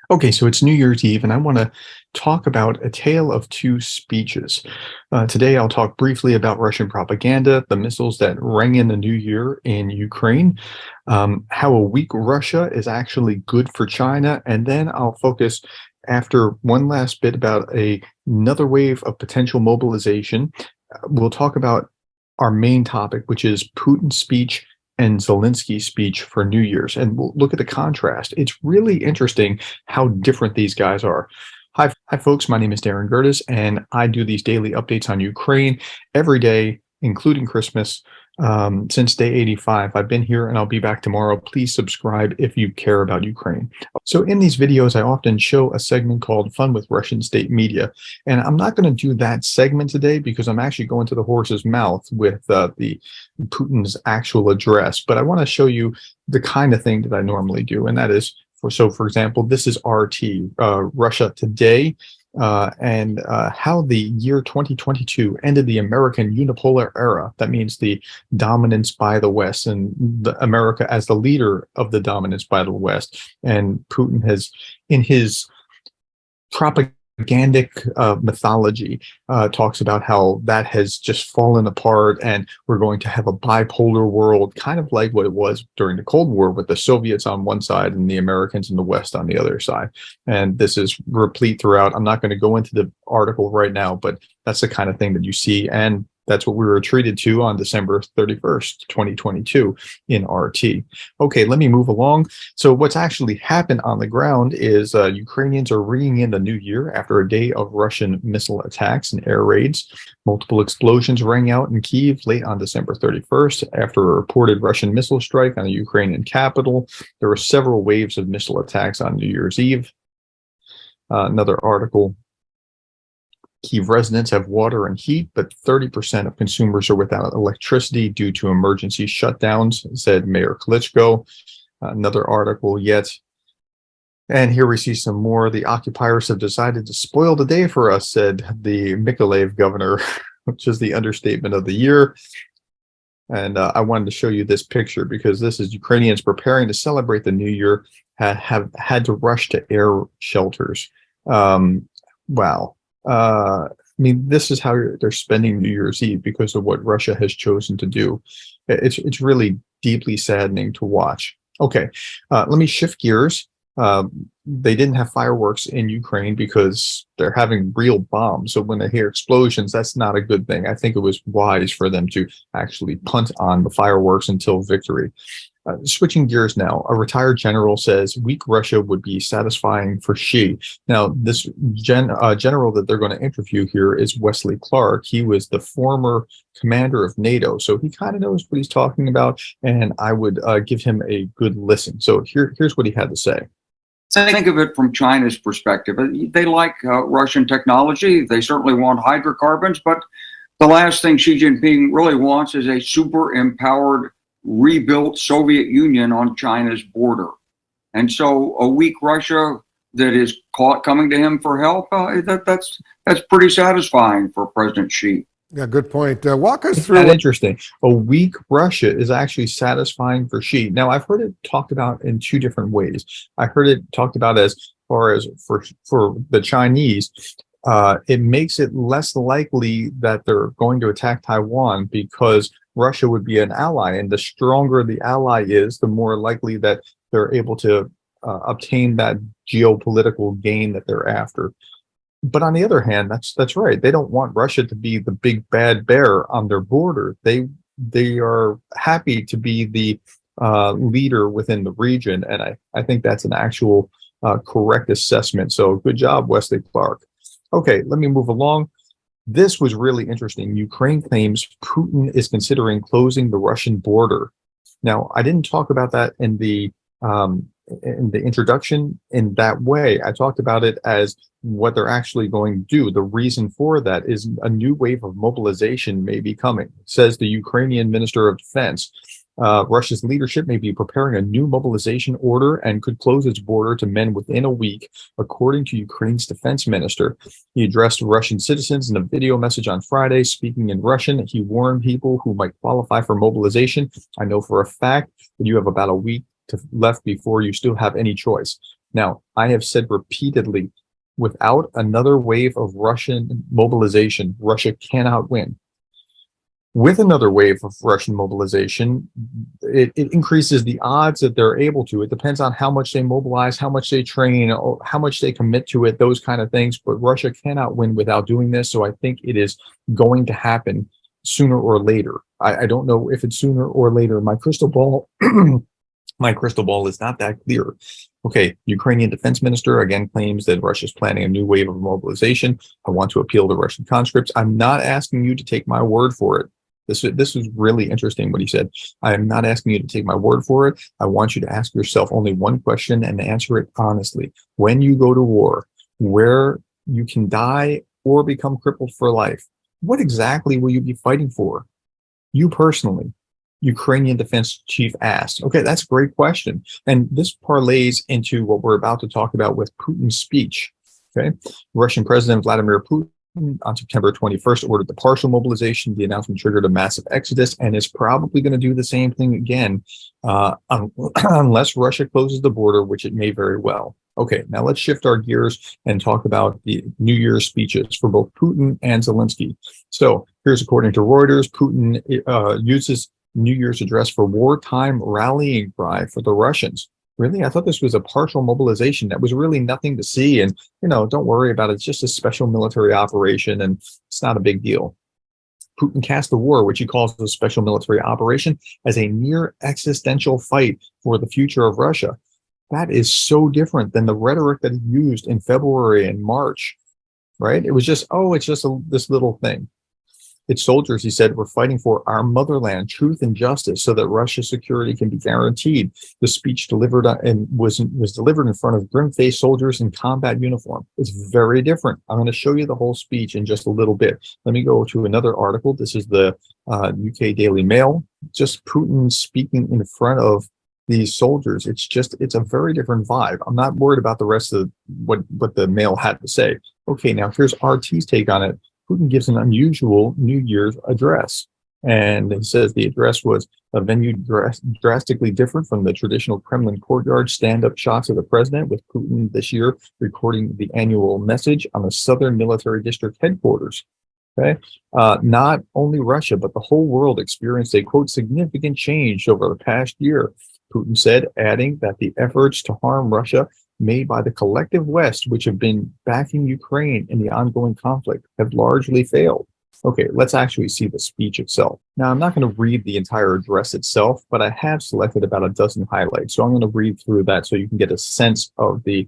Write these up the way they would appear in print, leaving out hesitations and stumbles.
Okay, so it's New Year's Eve, and I want to talk about a tale of two speeches. Today, I'll talk briefly about Russian propaganda, the missiles that rang in the new year in Ukraine, how a weak Russia is actually good for China, and then I'll focus after one last bit about another wave of potential mobilization. We'll talk about our main topic, which is Putin's speech and Zelensky's speech for New Year's. And we'll look at the contrast. It's really interesting how different these guys are. Hi, folks. My name is Darren Gerdes, and I do these daily updates on Ukraine every day, including Christmas, since day 85. I've been here and I'll be back tomorrow. Please subscribe if you care about Ukraine. So in these videos, I often show a segment called Fun with Russian State Media. And I'm not going to do that segment today because I'm actually going to the horse's mouth with the Putin's actual address. But I want to show you the kind of thing that I normally do. And that is, for example, this is RT, Russia Today, and how the year 2022 ended the American unipolar era. That means the dominance by the West and America as the leader of the dominance by the West. And Putin has, in his propagandic mythology, talks about how that has just fallen apart and we're going to have a bipolar world, kind of like what it was during the Cold War with the Soviets on one side and the Americans in the West on the other side. And this is replete throughout. I'm not going to go into the article right now, but that's the kind of thing that you see. And that's what we were treated to on December 31st, 2022 in RT. Okay, let me move along. So what's actually happened on the ground is Ukrainians are ringing in the new year after a day of Russian missile attacks and air raids. Multiple explosions rang out in Kyiv late on December 31st after a reported Russian missile strike on the Ukrainian capital. There were several waves of missile attacks on New Year's Eve. Another article. Kyiv residents have water and heat, but 30% of consumers are without electricity due to emergency shutdowns, said Mayor Klitschko. Another article yet. And here we see some more. The occupiers have decided to spoil the day for us, said the Mykolaiv governor, which is the understatement of the year. And I wanted to show you this picture because this is Ukrainians preparing to celebrate the new year, have had to rush to air shelters. Wow. I mean, this is how they're spending New Year's Eve because of what Russia has chosen to do. It's really deeply saddening to watch. Okay, let me shift gears. They didn't have fireworks in Ukraine because they're having real bombs. So when they hear explosions, that's not a good thing. I think it was wise for them to actually punt on the fireworks until victory. Switching gears now, a retired general says weak Russia would be satisfying for Xi. Now, this general that they're going to interview here is Wesley Clark. He was the former commander of NATO, so he kind of knows what he's talking about, and I would give him a good listen. So here's what he had to say. Think of it from China's perspective. They like Russian technology. They certainly want hydrocarbons, but the last thing Xi Jinping really wants is a super empowered rebuilt Soviet Union on China's border. And so a weak Russia that is caught coming to him for help, that's pretty satisfying for President Xi. Yeah, good point. Walk us through. That's interesting. A weak Russia is actually satisfying for Xi. Now, I've heard it talked about in two different ways. I heard it talked about as far as for the Chinese, it makes it less likely that they're going to attack Taiwan because Russia would be an ally, and the stronger the ally is, the more likely that they're able to obtain that geopolitical gain that they're after. But on the other hand, that's right. They don't want Russia to be the big bad bear on their border. They are happy to be the leader within the region, and I think that's an actual correct assessment. So good job, Wesley Clark. Okay, let me move along. This was really interesting. Ukraine claims Putin is considering closing the Russian border. Now, I didn't talk about that in the introduction in that way. I talked about it as what they're actually going to do. The reason for that is a new wave of mobilization may be coming, says the Ukrainian Minister of Defense. Russia's leadership may be preparing a new mobilization order and could close its border to men within a week, according to Ukraine's defense minister. He addressed Russian citizens in a video message on Friday. Speaking in Russian, he warned people who might qualify for mobilization. I know for a fact that you have about a week left before you still have any choice. Now, I have said repeatedly, without another wave of Russian mobilization, Russia cannot win. With another wave of Russian mobilization, it increases the odds that they're able to. It depends on how much they mobilize, how much they train, or how much they commit to it, those kind of things. But Russia cannot win without doing this. So I think it is going to happen sooner or later. I don't know if it's sooner or later. My crystal ball, my crystal ball is not that clear. Okay, Ukrainian defense minister again claims that Russia is planning a new wave of mobilization. I want to appeal to Russian conscripts. I'm not asking you to take my word for it. This was really interesting what he said. I am not asking you to take my word for it. I want you to ask yourself only one question and answer it honestly. When you go to war, where you can die or become crippled for life, what exactly will you be fighting for? You personally, Ukrainian defense chief asked. Okay, that's a great question. And this parlays into what we're about to talk about with Putin's speech. Okay, Russian President Vladimir Putin on September 21st ordered the partial mobilization. The announcement triggered a massive exodus and is probably going to do the same thing again unless Russia closes the border, which it may very well. Okay, now let's shift our gears and talk about the New Year's speeches for both Putin and Zelensky. So here's according to Reuters, Putin uses New Year's address for wartime rallying cry for the Russians. Really? I thought this was a partial mobilization. That was really nothing to see. And, don't worry about it. It's just a special military operation and it's not a big deal. Putin cast the war, which he calls a special military operation, as a near existential fight for the future of Russia. That is so different than the rhetoric that he used in February and March, right? It was just, it's just this little thing. Its soldiers, he said, were fighting for our motherland, truth and justice, so that Russia's security can be guaranteed. The speech delivered was delivered in front of grim-faced soldiers in combat uniform. It's very different. I'm going to show you the whole speech in just a little bit. Let me go to another article. This is the UK Daily Mail. Just Putin speaking in front of these soldiers. It's a very different vibe. I'm not worried about the rest of what the Mail had to say. Okay, now here's RT's take on it. Putin gives an unusual New Year's address. And it says the address was a venue drastically different from the traditional Kremlin courtyard stand-up shots of the president, with Putin this year recording the annual message on the Southern Military District headquarters. Okay, not only Russia, but the whole world experienced a, quote, significant change over the past year, Putin said, adding that the efforts to harm Russia made by the collective West, which have been backing Ukraine in the ongoing conflict, have largely failed. Okay, let's actually see the speech itself. Now, I'm not going to read the entire address itself, but I have selected about a dozen highlights. So I'm going to read through that so you can get a sense of the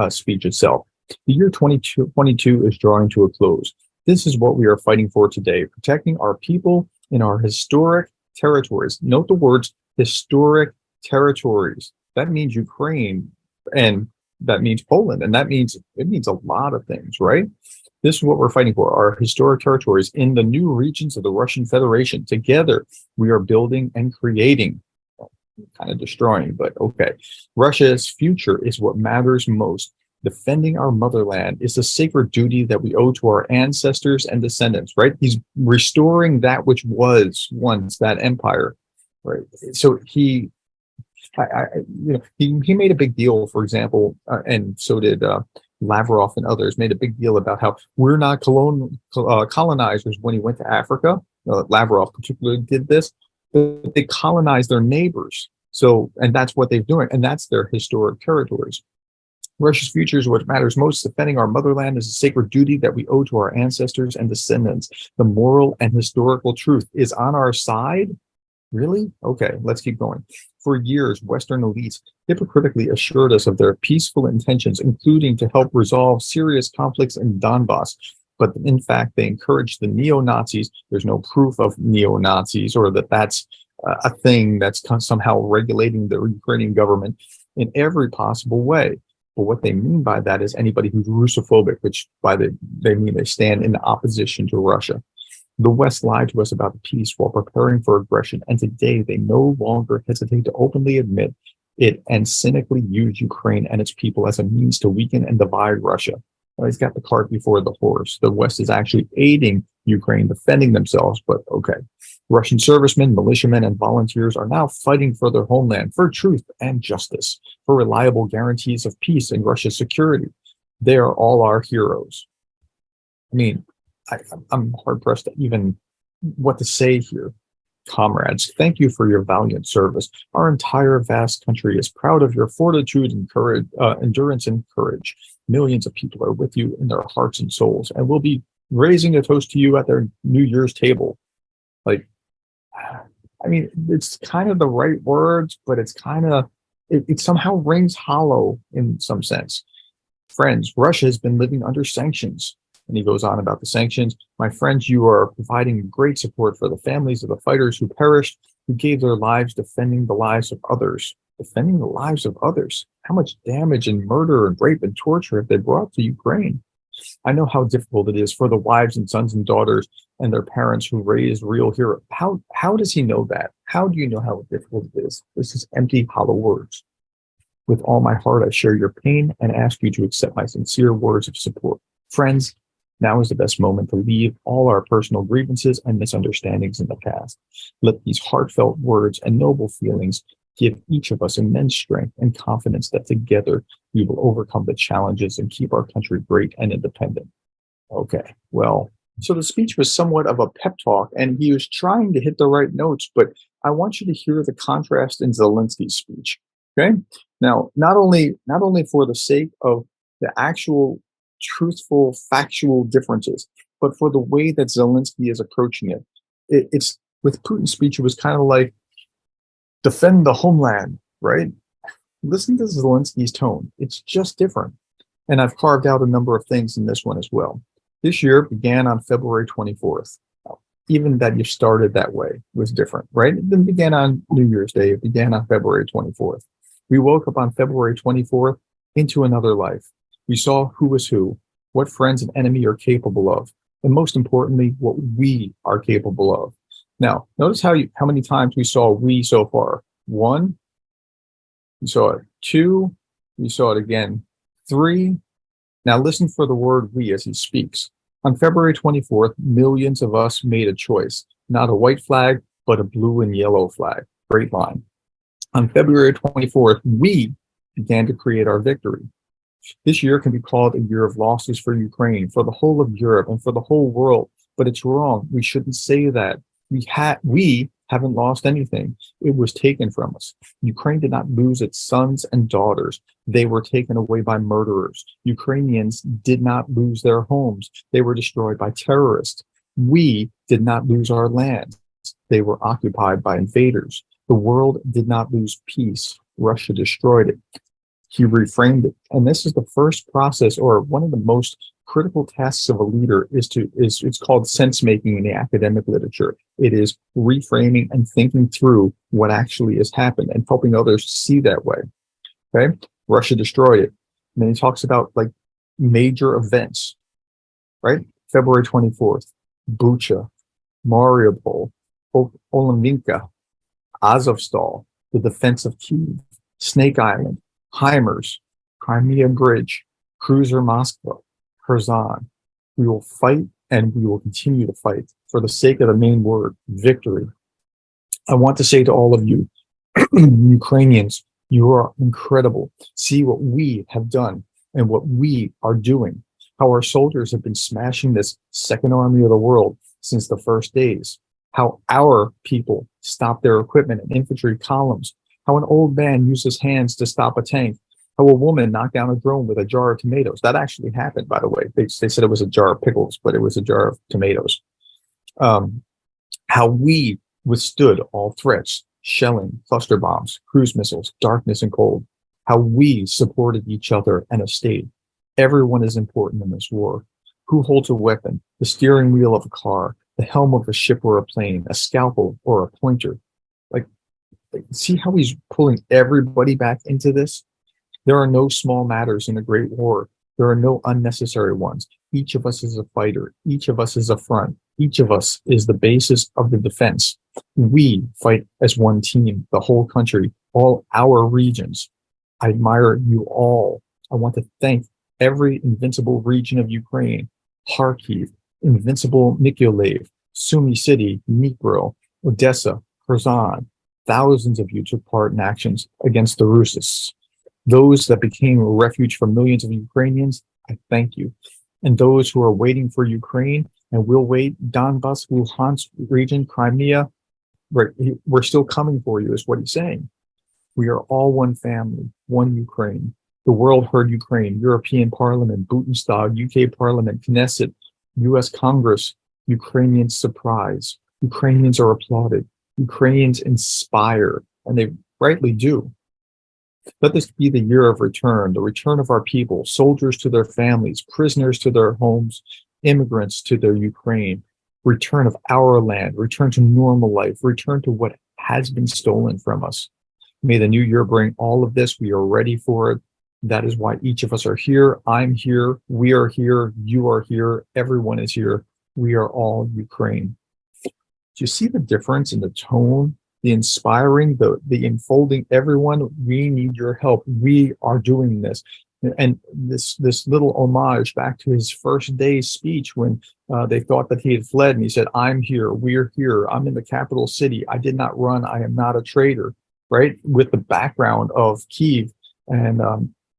speech itself. The year 2022 is drawing to a close. This is what we are fighting for today, protecting our people in our historic territories. Note the words historic territories. That means Ukraine, and that means Poland, and it means a lot of things, right? This is what we're fighting for, our historic territories in the new regions of the Russian Federation. Together, we are building and creating, kind of destroying, but okay. Russia's future is what matters most. Defending our motherland is a sacred duty that we owe to our ancestors and descendants, right? He's restoring that which was once that empire, right? So he made a big deal, for example, and so did Lavrov and others, made a big deal about how we're not colonizers when he went to Africa. Lavrov particularly did this, but they colonized their neighbors. So, and that's what they're doing, and that's their historic territories. Russia's future is what matters most. Defending our motherland is a sacred duty that we owe to our ancestors and descendants. The moral and historical truth is on our side. Really? Okay, let's keep going. For years, Western elites hypocritically assured us of their peaceful intentions, including to help resolve serious conflicts in Donbass. But in fact, they encouraged the neo-Nazis. There's no proof of neo-Nazis or that that's a thing that's somehow regulating the Ukrainian government in every possible way. But what they mean by that is anybody who's Russophobic, which they mean they stand in opposition to Russia. The West lied to us about the peace while preparing for aggression, and today they no longer hesitate to openly admit it and cynically use Ukraine and its people as a means to weaken and divide Russia. Well, he's got the cart before the horse. The West is actually aiding Ukraine defending themselves, but okay. Russian servicemen, militiamen, and volunteers are now fighting for their homeland, for truth and justice, for reliable guarantees of peace and Russia's security. They are all our heroes. I mean, I'm hard-pressed to even what to say here. Comrades, thank you for your valiant service. Our entire vast country is proud of your fortitude and courage, endurance and courage. Millions of people are with you in their hearts and souls, and will be raising a toast to you at their New Year's table. Like, I mean, it's kind of the right words, but it's kind of, it somehow rings hollow in some sense. Friends, Russia has been living under sanctions. And he goes on about the sanctions. My friends, you are providing great support for the families of the fighters who perished, who gave their lives defending the lives of others. Defending the lives of others. How much damage and murder and rape and torture have they brought to Ukraine? I know how difficult it is for the wives and sons and daughters and their parents who raised real heroes. How does he know that? How do you know how difficult it is? This is empty, hollow words. With all my heart, I share your pain and ask you to accept my sincere words of support. Friends, now is the best moment to leave all our personal grievances and misunderstandings in the past. Let these heartfelt words and noble feelings give each of us immense strength and confidence that together we will overcome the challenges and keep our country great and independent. Okay, well, so the speech was somewhat of a pep talk, and he was trying to hit the right notes, but I want you to hear the contrast in Zelensky's speech. Okay? Now, not only for the sake of the actual truthful, factual differences, but for the way that Zelensky is approaching it. It's with Putin's speech, it was kind of like defend the homeland, right? Listen to Zelensky's tone. It's just different. And I've carved out a number of things in this one as well. This year began on February 24th. Even that you started that way was different, right? It didn't begin on New Year's Day. It began on February 24th. We woke up on February 24th into another life. We saw who was who, what friends and enemy are capable of, and most importantly, what we are capable of. Now, notice how many times we saw we so far. 1, we saw it. 2, we saw it again. 3, now listen for the word we as he speaks. On February 24th, millions of us made a choice, not a white flag, but a blue and yellow flag. Great line. On February 24th, we began to create our victory. This year can be called a year of losses for Ukraine, for the whole of Europe, and for the whole world. But it's wrong. We shouldn't say that. We haven't lost anything. It was taken from us. Ukraine did not lose its sons and daughters. They were taken away by murderers. Ukrainians did not lose their homes. They were destroyed by terrorists. We did not lose our lands. They were occupied by invaders. The world did not lose peace. Russia destroyed it. He reframed it. And this is the first process, or one of the most critical tasks of a leader it's called sense making in the academic literature. It is reframing and thinking through what actually has happened and helping others see that way. Okay? Russia destroyed it. And then he talks about like major events, right? February 24th, Bucha, Mariupol, Olenivka, Azovstal, the defense of Kyiv, Snake Island, Heimers, Crimea Bridge, Cruiser Moskva, Kherson. We will fight and we will continue to fight for the sake of the main word, victory. I want to say to all of you, Ukrainians, you are incredible. See what we have done and what we are doing. How our soldiers have been smashing this second army of the world since the first days. How our people stopped their equipment and infantry columns. How an old man used his hands to stop a tank. How a woman knocked down a drone with a jar of tomatoes. That actually happened, by the way. They said it was a jar of pickles, but it was a jar of tomatoes. How we withstood all threats, shelling, cluster bombs, cruise missiles, darkness and cold. How we supported each other and a state. Everyone is important in this war. Who holds a weapon, the steering wheel of a car, the helm of a ship or a plane, a scalpel or a pointer? Like, see how he's pulling everybody back into this? There are no small matters in a great war. There are no unnecessary ones. Each of us is a fighter. Each of us is a front. Each of us is the basis of the defense. We fight as one team, the whole country, all our regions. I admire you all. I want to thank every invincible region of Ukraine, Kharkiv, invincible Mykolaiv, Sumy City, Dnipro, Odessa, Kherson, thousands of you took part in actions against the Russists. Those that became a refuge for millions of Ukrainians, I thank you. And those who are waiting for Ukraine and will wait, Donbas, Luhansk region, Crimea, we're still coming for you, is what he's saying. We are all one family, one Ukraine. The world heard Ukraine, European Parliament, Bundestag, UK Parliament, Knesset, US Congress, Ukrainians surprise. Ukrainians are applauded. Ukrainians inspire, and they rightly do. Let this be the year of return, the return of our people, soldiers to their families, prisoners to their homes, immigrants to their Ukraine, return of our land, return to normal life, return to what has been stolen from us. May the new year bring all of this. We are ready for it. That is why each of us are here. I'm here. We are here. You are here. Everyone is here. We are all Ukraine. Do you see the difference in the tone, the inspiring, the enfolding? Everyone, we need your help. We are doing this. And this little homage back to his first day's speech when they thought that he had fled, and he said, I'm here, we're here, I'm in the capital city, I did not run, I am not a traitor, right? With the background of Kyiv. And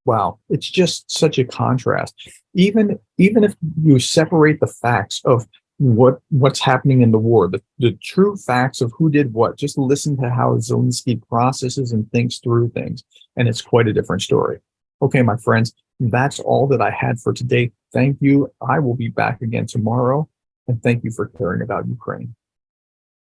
wow, it's just such a contrast. Even if you separate the facts of what's happening in the war, the true facts of who did what, just listen to how Zelensky processes and thinks through things, and it's quite a different story. Okay, my friends, that's all that I had for today. Thank you. I will be back again tomorrow, and thank you for caring about Ukraine.